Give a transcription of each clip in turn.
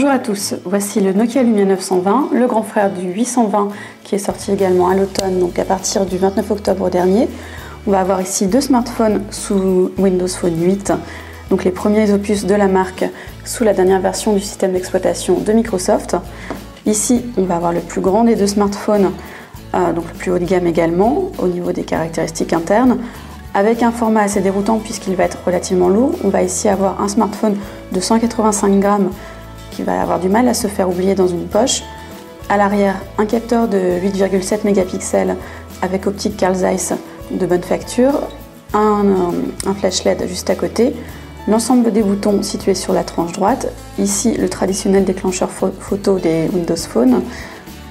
Bonjour à tous, voici le Nokia Lumia 920, le grand frère du 820 qui est sorti également à l'automne, donc à partir du 29 octobre dernier. On va avoir ici deux smartphones sous Windows Phone 8, donc les premiers opus de la marque sous la dernière version du système d'exploitation de Microsoft. Ici, on va avoir le plus grand des deux smartphones, donc le plus haut de gamme également, au niveau des caractéristiques internes, avec un format assez déroutant puisqu'il va être relativement lourd. On va ici avoir un smartphone de 185 grammes qui va avoir du mal à se faire oublier dans une poche. À l'arrière, un capteur de 8,7 mégapixels avec optique Carl Zeiss de bonne facture, un flash LED juste à côté, l'ensemble des boutons situés sur la tranche droite, ici le traditionnel déclencheur photo des Windows Phone,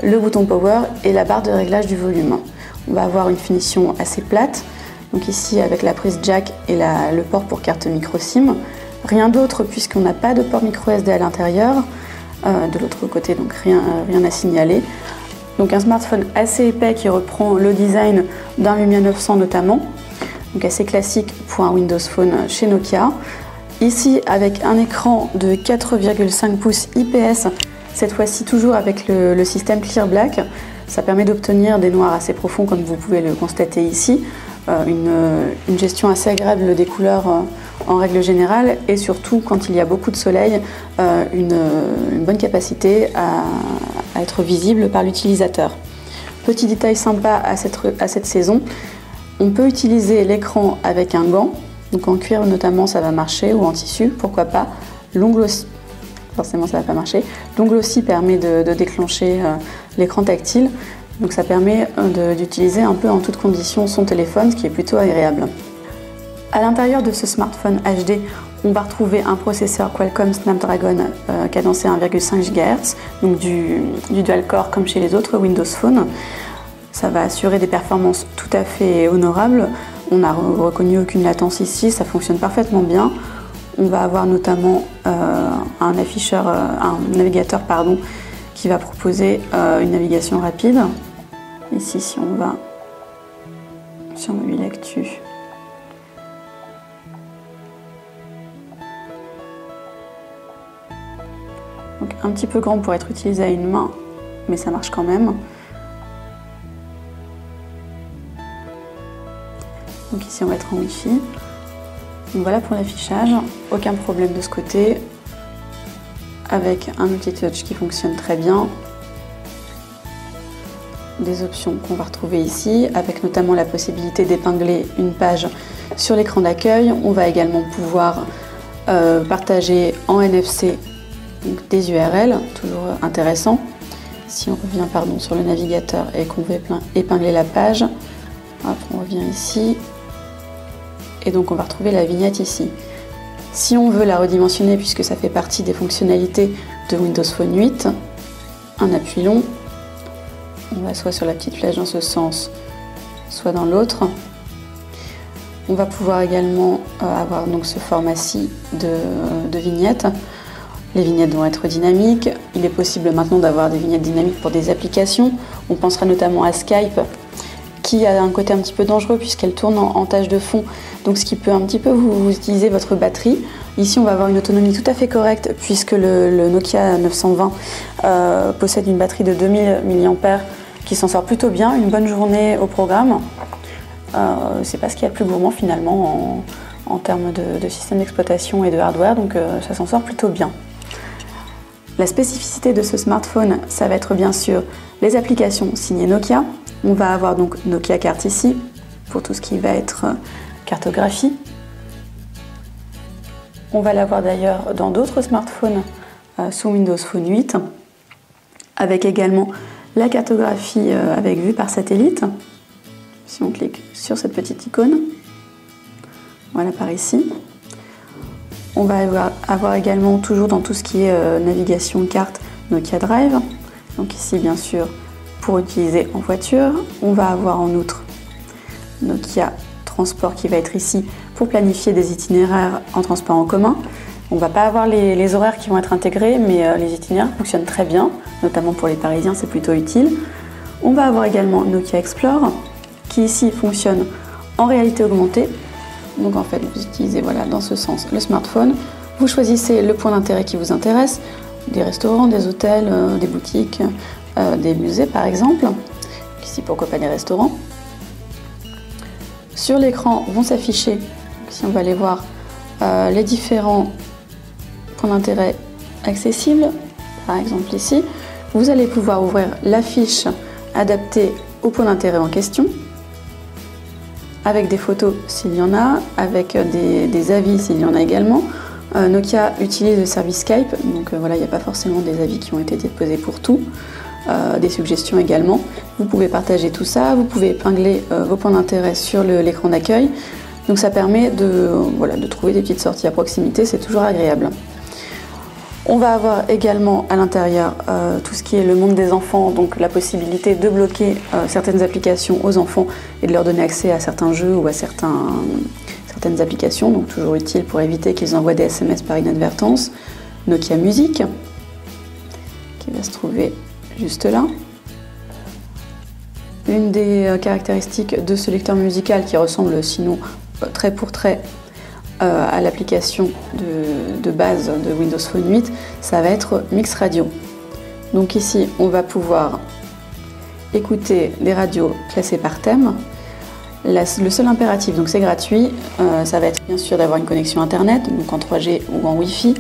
le bouton Power et la barre de réglage du volume. On va avoir une finition assez plate, donc ici avec la prise jack et le port pour carte micro SIM. Rien d'autre puisqu'on n'a pas de port micro SD à l'intérieur. De l'autre côté, donc rien à signaler. Donc un smartphone assez épais qui reprend le design d'un Lumia 900 notamment. Donc assez classique pour un Windows Phone chez Nokia. Ici avec un écran de 4,5 pouces IPS, cette fois-ci toujours avec le système Clear Black. Ça permet d'obtenir des noirs assez profonds comme vous pouvez le constater ici. Une gestion assez agréable des couleurs en règle générale et surtout quand il y a beaucoup de soleil, une bonne capacité à être visible par l'utilisateur. Petit détail sympa à cette saison, on peut utiliser l'écran avec un gant, donc en cuir notamment ça va marcher ou en tissu, pourquoi pas. L'ongle aussi, forcément ça va pas marcher. L'ongle aussi permet de déclencher l'écran tactile. Donc ça permet d'utiliser un peu en toutes conditions son téléphone, ce qui est plutôt agréable. À l'intérieur de ce smartphone HD, on va retrouver un processeur Qualcomm Snapdragon cadencé à 1,5 GHz, donc du dual-core comme chez les autres Windows Phone. Ça va assurer des performances tout à fait honorables. On n'a reconnu aucune latence ici, ça fonctionne parfaitement bien. On va avoir notamment un navigateur qui va proposer une navigation rapide. Ici, si on va sur Mobile Actu, donc un petit peu grand pour être utilisé à une main, mais ça marche quand même. Donc ici, on va être en Wi-Fi. Donc voilà pour l'affichage, aucun problème de ce côté, avec un outil touch qui fonctionne très bien. Des options qu'on va retrouver ici, avec notamment la possibilité d'épingler une page sur l'écran d'accueil. On va également pouvoir partager en NFC donc des URL, toujours intéressant. Si on revient sur le navigateur et qu'on veut épingler la page, hop, on revient ici. Et donc on va retrouver la vignette ici. Si on veut la redimensionner, puisque ça fait partie des fonctionnalités de Windows Phone 8, un appui long, on va soit sur la petite flèche dans ce sens, soit dans l'autre. On va pouvoir également avoir donc ce format-ci de vignettes. Les vignettes vont être dynamiques. Il est possible maintenant d'avoir des vignettes dynamiques pour des applications. On pensera notamment à Skype, qui a un côté un petit peu dangereux puisqu'elle tourne en tâche de fond, donc ce qui peut un petit peu vous utiliser votre batterie. Ici on va avoir une autonomie tout à fait correcte puisque le Nokia 920 possède une batterie de 2000 mAh qui s'en sort plutôt bien, une bonne journée au programme. C'est pas ce qu'il y a de plus gourmand finalement en termes de système d'exploitation et de hardware, donc ça s'en sort plutôt bien. La spécificité de ce smartphone, ça va être bien sûr les applications signées Nokia. On va avoir donc Nokia Carte ici, pour tout ce qui va être cartographie. On va l'avoir d'ailleurs dans d'autres smartphones sous Windows Phone 8, avec également la cartographie avec vue par satellite. Si on clique sur cette petite icône, voilà par ici. On va avoir également toujours dans tout ce qui est navigation carte Nokia Drive. Donc ici bien sûr pour utiliser en voiture. On va avoir en outre Nokia Transport qui va être ici pour planifier des itinéraires en transport en commun. On ne va pas avoir les horaires qui vont être intégrés, mais les itinéraires fonctionnent très bien, notamment pour les Parisiens, c'est plutôt utile. On va avoir également Nokia Explore qui ici fonctionne en réalité augmentée. Donc en fait, vous utilisez dans ce sens le smartphone, vous choisissez le point d'intérêt qui vous intéresse, des restaurants, des hôtels, des boutiques, des musées par exemple. Ici, pourquoi pas des restaurants. Sur l'écran vont s'afficher, si on va aller voir, les différents points d'intérêt accessibles. Par exemple ici, vous allez pouvoir ouvrir la fiche adaptée au point d'intérêt en question, avec des photos s'il y en a, avec des avis s'il y en a également. Nokia utilise le service Skype, donc voilà, il n'y a pas forcément des avis qui ont été déposés pour tout, des suggestions également. Vous pouvez partager tout ça, vous pouvez épingler vos points d'intérêt sur l'écran d'accueil, donc ça permet de trouver des petites sorties à proximité, c'est toujours agréable. On va avoir également à l'intérieur tout ce qui est le monde des enfants, donc la possibilité de bloquer certaines applications aux enfants et de leur donner accès à certains jeux ou à certaines applications, donc toujours utile pour éviter qu'ils envoient des SMS par inadvertance. Nokia Music, qui va se trouver juste là. Une des caractéristiques de ce lecteur musical qui ressemble sinon trait pour trait à l'application de base de Windows Phone 8, ça va être Mix Radio. Donc ici, on va pouvoir écouter des radios classées par thème. Le seul impératif, donc c'est gratuit, ça va être bien sûr d'avoir une connexion internet, donc en 3G ou en Wi-Fi,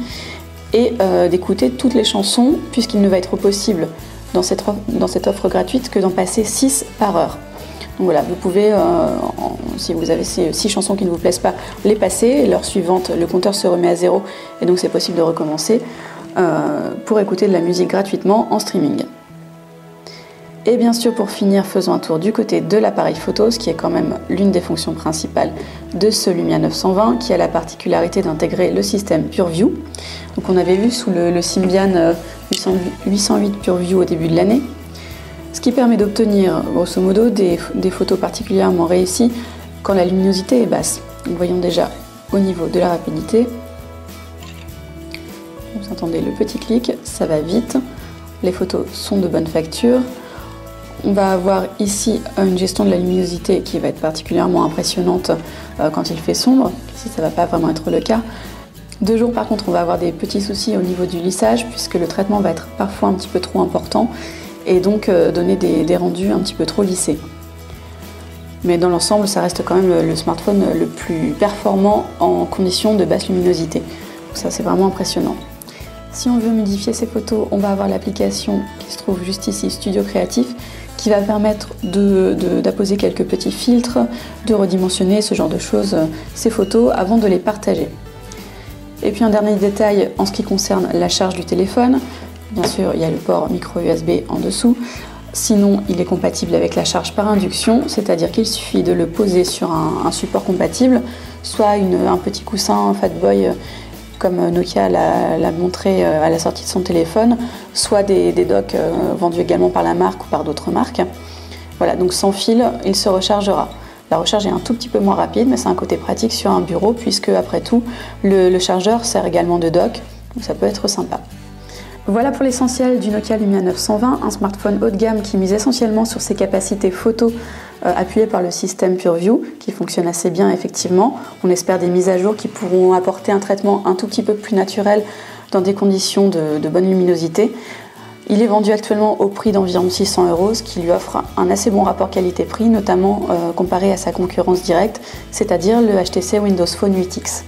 et d'écouter toutes les chansons, puisqu'il ne va être possible dans cette offre gratuite que d'en passer 6 par heure. Donc voilà, vous pouvez, si vous avez ces 6 chansons qui ne vous plaisent pas, les passer, et l'heure suivante, le compteur se remet à 0, et donc c'est possible de recommencer pour écouter de la musique gratuitement en streaming. Et bien sûr, pour finir, faisons un tour du côté de l'appareil photo, ce qui est quand même l'une des fonctions principales de ce Lumia 920, qui a la particularité d'intégrer le système PureView. Donc on avait vu sous le Symbian 808 PureView au début de l'année, ce qui permet d'obtenir grosso modo des photos particulièrement réussies quand la luminosité est basse. Donc voyons déjà au niveau de la rapidité. Vous entendez le petit clic, ça va vite. Les photos sont de bonne facture. On va avoir ici une gestion de la luminosité qui va être particulièrement impressionnante quand il fait sombre. Ici, ça ne va pas vraiment être le cas. De jour, par contre, on va avoir des petits soucis au niveau du lissage puisque le traitement va être parfois un petit peu trop important et donc donner des rendus un petit peu trop lissés. Mais dans l'ensemble, ça reste quand même le smartphone le plus performant en conditions de basse luminosité. Donc ça, c'est vraiment impressionnant. Si on veut modifier ces photos, on va avoir l'application qui se trouve juste ici, Studio Créatif, qui va permettre d'apposer quelques petits filtres, de redimensionner ce genre de choses, ces photos, avant de les partager. Et puis un dernier détail en ce qui concerne la charge du téléphone. Bien sûr, il y a le port micro USB en dessous. Sinon, il est compatible avec la charge par induction, c'est-à-dire qu'il suffit de le poser sur un support compatible, soit un petit coussin Fatboy comme Nokia l'a montré à la sortie de son téléphone, soit des docks vendus également par la marque ou par d'autres marques. Voilà, donc sans fil, il se rechargera. La recharge est un tout petit peu moins rapide, mais c'est un côté pratique sur un bureau, puisque après tout, le chargeur sert également de dock, donc ça peut être sympa. Voilà pour l'essentiel du Nokia Lumia 920, un smartphone haut de gamme qui mise essentiellement sur ses capacités photo appuyées par le système PureView, qui fonctionne assez bien effectivement. On espère des mises à jour qui pourront apporter un traitement un tout petit peu plus naturel dans des conditions de bonne luminosité. Il est vendu actuellement au prix d'environ 600 €, ce qui lui offre un assez bon rapport qualité-prix, notamment comparé à sa concurrence directe, c'est-à-dire le HTC Windows Phone 8X.